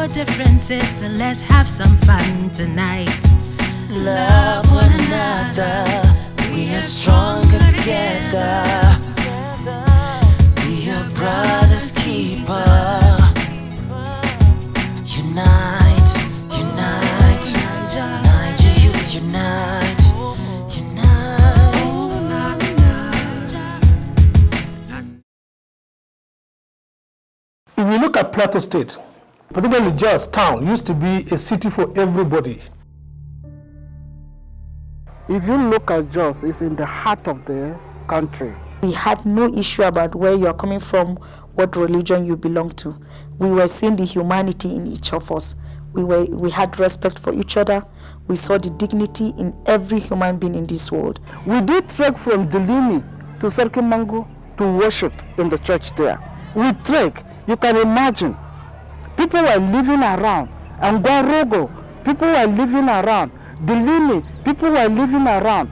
your differences, so let's have some fun tonight. Love one another, we are stronger together. Be your brother's keeper. Unite, unite, Naija Youth Unite, unite. If you look at Plateau State, particularly Jos Town, used to be a city for everybody. If you look at Jos, it's in the heart of the country. We had no issue about where you're coming from, what religion you belong to. We were seeing the humanity in each of us. We had respect for each other. We saw the dignity in every human being in this world. We did trek from Delimi to Serkimangu to worship in the church there. We trek, you can imagine. People were living around. Angwarogo, people were living around. Delimi, people were living around.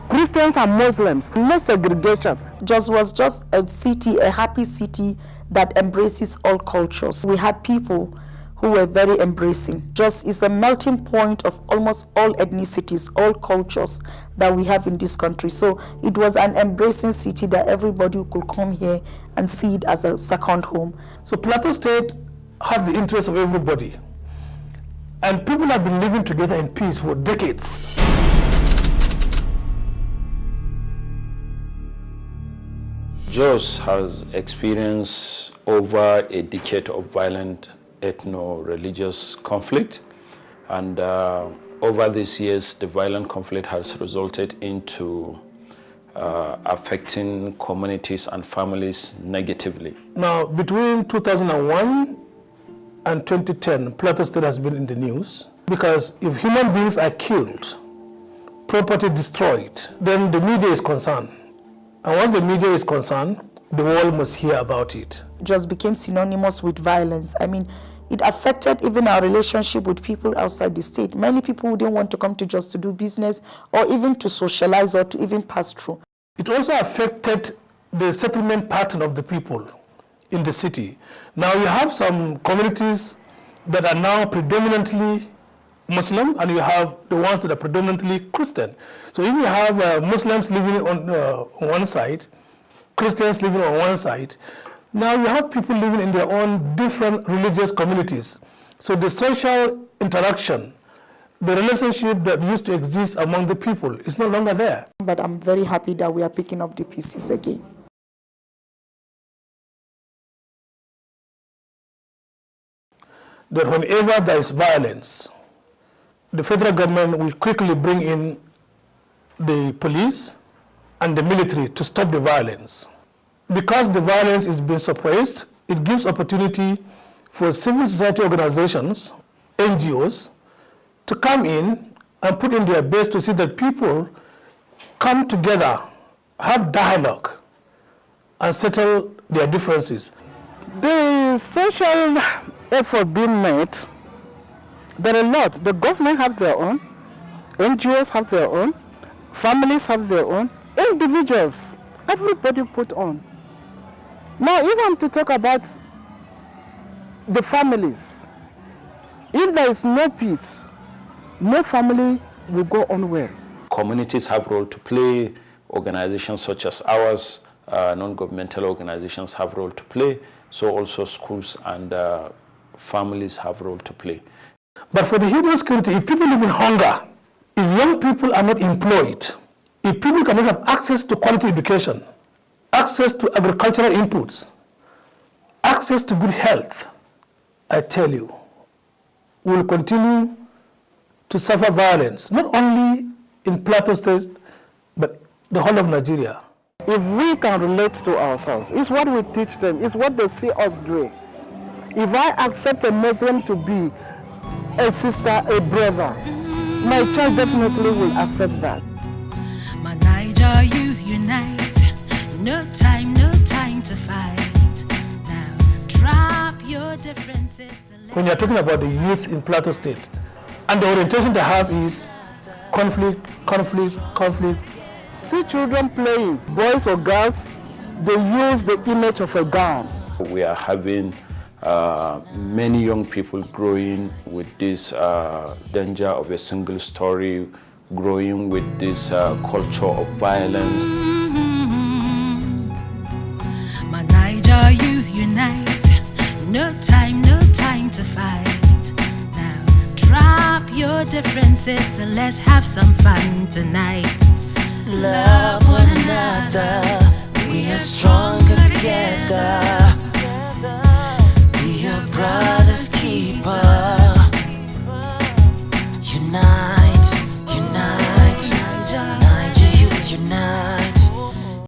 Christians and Muslims, no segregation. Jos was just a city, a happy city that embraces all cultures. We had people who were very embracing. Jos is a melting point of almost all ethnicities, all cultures that we have in this country. So it was an embracing city that everybody could come here and see it as a second home. So Plateau State has the interest of everybody. And people have been living together in peace for decades. Jos has experienced over a decade of violent ethno-religious conflict, and over these years the violent conflict has resulted into affecting communities and families negatively. Now, between 2001 and 2010, Plateau State has been in the news because if human beings are killed, property destroyed, then the media is concerned. And once the media is concerned, the world must hear about it. Just became synonymous with violence. I mean, it affected even our relationship with people outside the state. Many people didn't want to come to Jos to do business or even to socialize or to even pass through. It also affected the settlement pattern of the people in the city. Now you have some communities that are now predominantly Muslim, and you have the ones that are predominantly Christian. So if you have Muslims living on one side, Christians living on one side, now you have people living in their own different religious communities. So the social interaction, the relationship that used to exist among the people is no longer there. But I'm very happy that we are picking up the pieces again. That whenever there is violence, the federal government will quickly bring in the police and the military to stop the violence. Because the violence is being suppressed, it gives opportunity for civil society organizations, NGOs, to come in and put in their best to see that people come together, have dialogue, and settle their differences. The social effort being made, there are a lot. The government have their own, NGOs have their own, families have their own, individuals, everybody put on. Now, even to talk about the families, if there is no peace, no family will go on well. Communities have a role to play, organizations such as ours, non-governmental organizations have a role to play, so also schools and families have a role to play. But for the human security, if people live in hunger, if young people are not employed, if people cannot have access to quality education, access to agricultural inputs, access to good health, I tell you, we will continue to suffer violence, not only in Plateau State, but the whole of Nigeria. If we can relate to ourselves, it's what we teach them, it's what they see us doing. If I accept a Muslim to be a sister, a brother, my child definitely will accept that. My Naija Youth Unite, no time to fight. Now drop your differences. When you're talking about the youth in Plateau State, and the orientation they have is conflict. See children playing, boys or girls, they use the image of a gun. We are having many young people growing with this danger of a single story, growing with this culture of violence. My Naija Youth Unite. No time to fight. Now drop your differences and let's have some fun tonight. Love one another, we are stronger together.